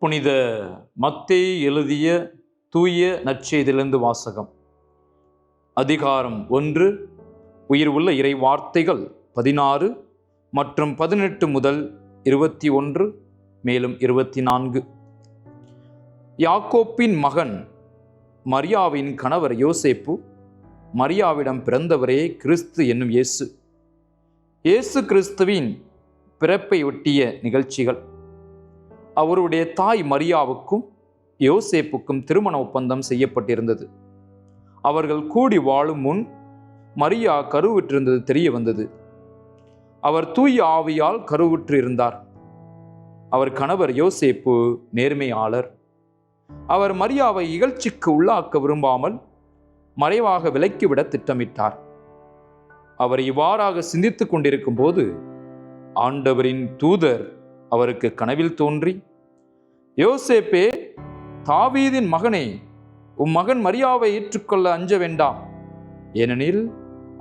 புனித மத்தேயு எழுதிய தூய நற்செய்தியிலிருந்து வாசகம். அதிகாரம் 1. உயிர் உள்ள இறை வார்த்தைகள் 16 மற்றும் 18 முதல் 21 மேலும் 24. யாக்கோப்பின் மகன் மரியாவின் கணவர் யோசேப்பு மரியாவிடம் பிறந்தவரே கிறிஸ்து என்னும் இயேசு. இயேசு கிறிஸ்துவின் பிறப்பை ஒட்டிய நிகழ்ச்சிகள். அவருடைய தாய் மரியாவுக்கும் யோசேப்புக்கும் திருமண ஒப்பந்தம் செய்யப்பட்டிருந்தது. அவர்கள் கூடி வாழும் முன் மரியா கருவுற்றிருந்தது தெரிய வந்தது. அவர் தூய ஆவியால் கருவுற்று இருந்தார். அவர் கணவர் யோசேப்பு நேர்மையாளர். அவர் மரியாவை இகழ்ச்சிக்கு உள்ளாக்க விரும்பாமல் மறைவாக விலக்கிவிட திட்டமிட்டார். அவர் இவ்வாறாக சிந்தித்துக் கொண்டிருக்கும் போது ஆண்டவரின் தூதர் அவருக்கு கனவில் தோன்றி, யோசேப்பே, தாவீதின் மகனே, உம் மகன் மரியாவை ஏற்றுக்கொள்ள அஞ்ச வேண்டாம். ஏனெனில்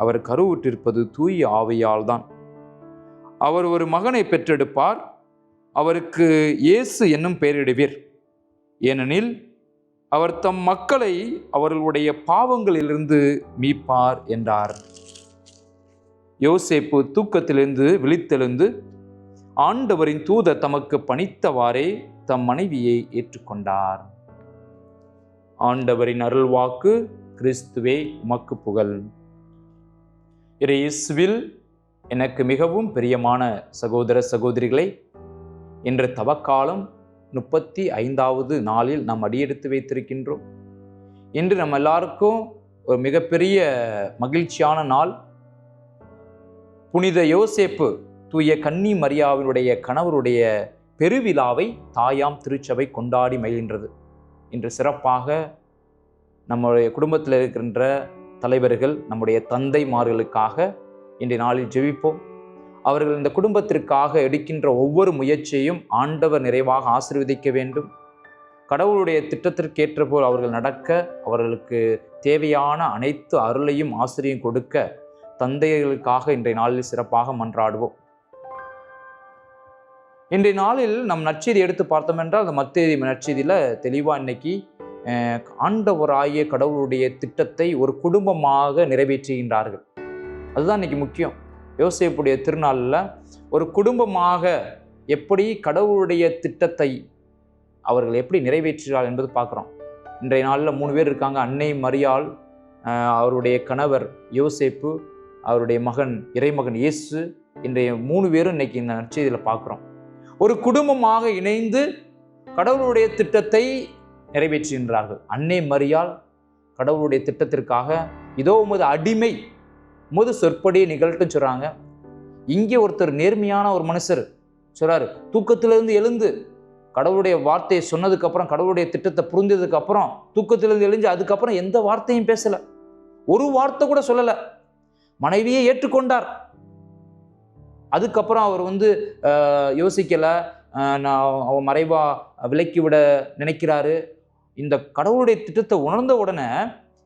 அவர் கருவுற்றிருப்பது தூய ஆவியால் தான். அவர் ஒரு மகனை பெற்றெடுப்பார். அவருக்கு இயேசு என்னும் பெயரிடுவீர். ஏனெனில் அவர் தம் மக்களை அவர்களுடைய பாவங்களிலிருந்து மீட்பார் என்றார். யோசேப்பு தூக்கத்திலிருந்து விழித்தெழுந்து ஆண்டவரின் தூதர் தமக்கு பணித்தவாறே தம் மனைவியை ஏற்றுக்கொண்டார். ஆண்டவரின் அருள்வாக்கு. கிறிஸ்துவே உமக்கு புகழ். இயேசுவில் எனக்கு மிகவும் பிரியமான சகோதர சகோதரிகளை, இன்று தவக்காலம் 35வது நாளில் நாம் அடியெடுத்து வைத்திருக்கின்றோம். இன்று நம்ம எல்லாருக்கும் ஒரு மிகப்பெரிய மகிழ்ச்சியான நாள். புனித யோசேப்பு தூய கன்னி மரியாவினுடைய கணவருடைய பெருவிழாவை தாயாம் திருச்சபை கொண்டாடி மகிழ்கின்றது. இன்று சிறப்பாக நம்முடைய குடும்பத்தில் இருக்கின்ற தலைவர்கள், நம்முடைய தந்தைமார்களுக்காக இன்றைய நாளில் ஜெபிப்போம். அவர்கள் இந்த குடும்பத்திற்காக எடுக்கின்ற ஒவ்வொரு முயற்சியையும் ஆண்டவர் நிறைவாக ஆசீர்வதிக்க வேண்டும். கடவுளுடைய திட்டத்திற்கேற்ற போல் அவர்கள் நடக்க, அவர்களுக்கு தேவையான அனைத்து அருளையும் ஆசிரியம் கொடுக்க தந்தைகளுக்காக இன்றைய நாளில் சிறப்பாக மன்றாடுவோம். இன்றைய நாளில் நம் நற்செய்தி எடுத்து பார்த்தோம் என்றால், அந்த மத்தேயு நற்செய்தியில் தெளிவாக இன்னைக்கு ஆண்டவராகிய கடவுளுடைய திட்டத்தை ஒரு குடும்பமாக நிறைவேற்றுகின்றார்கள். அதுதான் இன்னைக்கு முக்கியம். யோசேப்புடைய திருநாளில் ஒரு குடும்பமாக எப்படி கடவுளுடைய திட்டத்தை அவர்கள் எப்படி நிறைவேற்றுகிறார்கள் என்பது பார்க்குறோம். இன்றைய நாளில் 3 பேர் இருக்காங்க. அன்னை மரியாள், அவருடைய கணவர் யோசேப்பு, அவருடைய மகன் இறைமகன் இயேசு. இன்றைய 3 பேரும் இன்னைக்கு இந்த நற்செய்தியில் பார்க்குறோம். ஒரு குடும்பமாக இணைந்து கடவுளுடைய திட்டத்தை நிறைவேற்றுகின்றார்கள். அன்னை மரியாள் கடவுளுடைய திட்டத்திற்காக இதோ உமது அடிமை உமது சொற்படியை நிகழ்த்துன்னு சொல்றாங்க. இங்கே ஒருத்தர் நேர்மையான ஒரு மனுஷர் சொல்றாரு, தூக்கத்திலிருந்து எழுந்து கடவுளுடைய வார்த்தையை சொன்னதுக்கு அப்புறம், கடவுளுடைய திட்டத்தை புரிந்ததுக்கு அப்புறம் தூக்கத்திலிருந்து எழுந்து அதுக்கப்புறம் எந்த வார்த்தையும் பேசல, ஒரு வார்த்தை கூட சொல்லல, மனைவியை ஏற்றுக்கொண்டார். அதுக்கப்புறம் அவர் யோசிக்கலை, அவன் மறைவா விலக்கிவிட நினைக்கிறாரு. இந்த கடவுளுடைய திட்டத்தை உணர்ந்த உடனே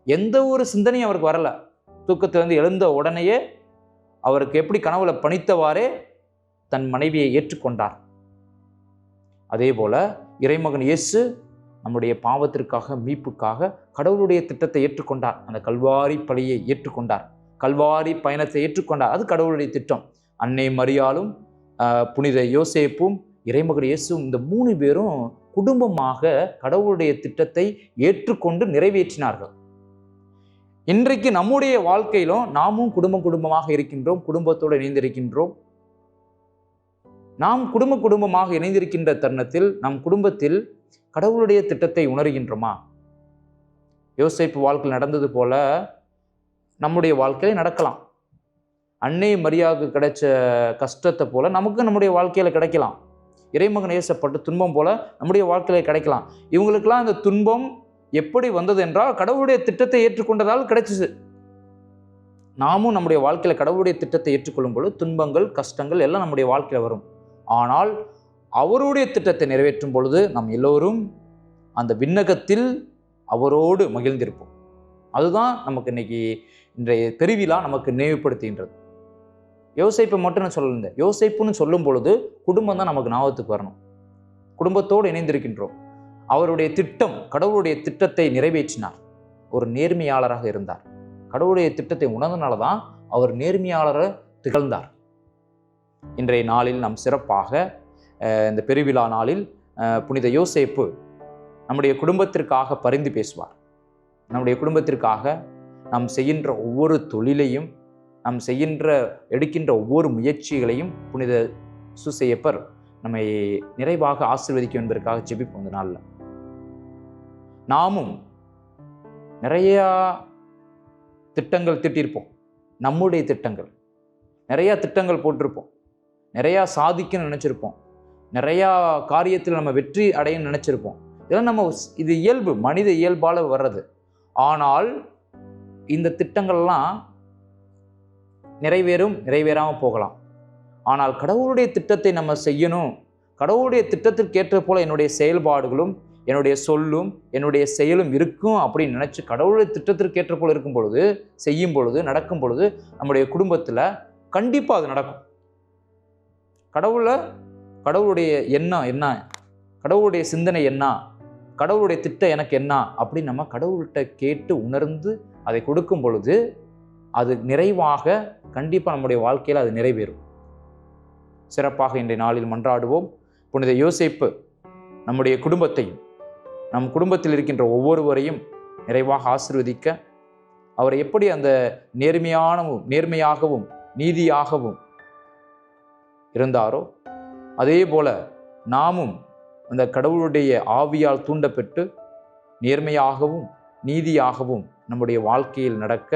எந்த ஒரு சிந்தனையும் அவருக்கு வரல. தூக்கத்திலிருந்து எழுந்த உடனேயே அவருக்கு எப்படி கனவுல பணித்தவாறே தன் மனைவியை ஏற்றுக்கொண்டார். அதே போல இறைமகன் இயேசு நம்முடைய பாவத்திற்காக, மீட்புக்காக கடவுளுடைய திட்டத்தை ஏற்றுக்கொண்டார். அந்த கல்வாரி பலியை ஏற்றுக்கொண்டார், கல்வாரி பயணத்தை ஏற்றுக்கொண்டார். அது கடவுளுடைய திட்டம். அன்னை மரியாளும் புனித யோசேப்பும் இறைமகன் இயேசுவும் இந்த 3 பேரும் குடும்பமாக கடவுளுடைய திட்டத்தை ஏற்றுக்கொண்டு நிறைவேற்றினார்கள். இன்றைக்கு நம்முடைய வாழ்க்கையிலும் நாமும் குடும்பமாக இருக்கின்றோம், குடும்பத்தோடு இணைந்திருக்கின்றோம். நாம் குடும்பமாக இணைந்திருக்கின்ற தருணத்தில் நம் குடும்பத்தில் கடவுளுடைய திட்டத்தை உணர்கின்றோமா? யோசேப்பு வாழ்க்கையில் நடந்தது போல நம்முடைய வாழ்க்கையில நடக்கலாம். அன்னை மரியாவுக்கு கிடைச்ச கஷ்டத்தை போல நமக்கு நம்முடைய வாழ்க்கையில கிடைக்கலாம். இறைமகன் இயேசுப்பட்ட துன்பம் போல நம்முடைய வாழ்க்கையில கிடைக்கலாம். இவங்களுக்கெல்லாம் இந்த துன்பம் எப்படி வந்தது என்றால் கடவுளுடைய திட்டத்தை ஏற்றுக்கொண்டதால் கிடைச்சிச்சு. நாமும் நம்முடைய வாழ்க்கையில கடவுளுடைய திட்டத்தை ஏற்றுக்கொள்ளும் பொழுது துன்பங்கள், கஷ்டங்கள் எல்லாம் நம்முடைய வாழ்க்கையில வரும். ஆனால் அவருடைய திட்டத்தை நிறைவேற்றும் பொழுது நாம் எல்லோரும் அந்த விண்ணகத்தில் அவரோடு மகிழ்ந்திருப்போம். அதுதான் நமக்கு இன்னைக்கு இன்றைய பெருவிழா நமக்கு நினைவுபடுத்துகின்றது. யோசேப்பை மட்டும் நான் சொல்லல, யோசேப்புன்னு சொல்லும் பொழுது குடும்பம் தான் நமக்கு ஞாபகத்துக்கு வரணும். குடும்பத்தோடு இணைந்திருக்கின்றோம். அவருடைய திட்டம், கடவுளுடைய திட்டத்தை நிறைவேற்றினார். ஒரு நேர்மையாளராக இருந்தார். கடவுளுடைய திட்டத்தை உணர்ந்தனால தான் அவர் நேர்மையாளராக திகழ்ந்தார். இன்றைய நாளில் நாம் சிறப்பாக இந்த பெருவிழா நாளில் புனித யோசேப்பு நம்முடைய குடும்பத்திற்காக பரிந்து பேசுவார். நம்முடைய குடும்பத்திற்காக நாம் செய்கின்ற ஒவ்வொரு தொழிலையும், நாம் எடுக்கின்ற ஒவ்வொரு முயற்சிகளையும் புனித சூசையப்பர் நம்மை நிறைவாக ஆசீர்வதிக்கும் என்பதற்காக ஜெபிப்போம். இந்த நாளில் நாமும் நிறையா திட்டங்கள் தீட்டியிருப்போம். நம்முடைய திட்டங்கள் நிறையா திட்டங்கள் போட்டிருப்போம். நிறையா சாதிக்கணும்னு நினச்சிருப்போம். நிறையா காரியத்தில் நம்ம வெற்றி அடையணும்னு நினச்சிருப்போம். இதெல்லாம் இது இயல்பு, மனித இயல்பால் வர்றது. ஆனால் இந்த திட்டங்கள்லாம் நிறைவேறாமல் போகலாம். ஆனால் கடவுளுடைய திட்டத்தை நம்ம செய்யணும். கடவுளுடைய திட்டத்திற்கேற்ற போல என்னுடைய செயல்பாடுகளும், என்னுடைய சொல்லும், என்னுடைய செயலும் இருக்கும் அப்படின்னு நினச்சி கடவுளுடைய திட்டத்திற்கேற்ற போல இருக்கும் பொழுது, செய்யும் பொழுது, நடக்கும் பொழுது நம்முடைய குடும்பத்தில் கண்டிப்பாக அது நடக்கும். கடவுளுடைய எண்ணம் என்ன, கடவுளுடைய சிந்தனை என்ன, கடவுளுடைய திட்டம் எனக்கு என்ன அப்படின்னு நம்ம கடவுள்கிட்ட கேட்டு உணர்ந்து அதை கொடுக்கும் பொழுது அது நிறைவாக கண்டிப்பாக நம்முடைய வாழ்க்கையில் அது நிறைவேறும். சிறப்பாக இன்றைய நாளில் மன்றாடுவோம். புனித யோசேப்பு நம்முடைய குடும்பத்தையும், நம் குடும்பத்தில் இருக்கின்ற ஒவ்வொருவரையும் நிறைவாக ஆசீர்வதிக்க, அவர் எப்படி அந்த நேர்மையாகவும் நீதியாகவும் இருந்தாரோ அதே போல நாமும் அந்த கடவுளுடைய ஆவியால் தூண்டப்பட்டு நேர்மையாகவும் நீதியாகவும் நம்முடைய வாழ்க்கையில் நடக்க,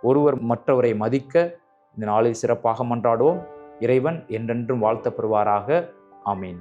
ஒருவர் மற்றவரை மதிக்க இந்த நாளில் சிறப்பாக மன்றாடுவோம். இறைவன் என்றென்றும் வாழ்த்தப்படுவாராக. ஆமீன்.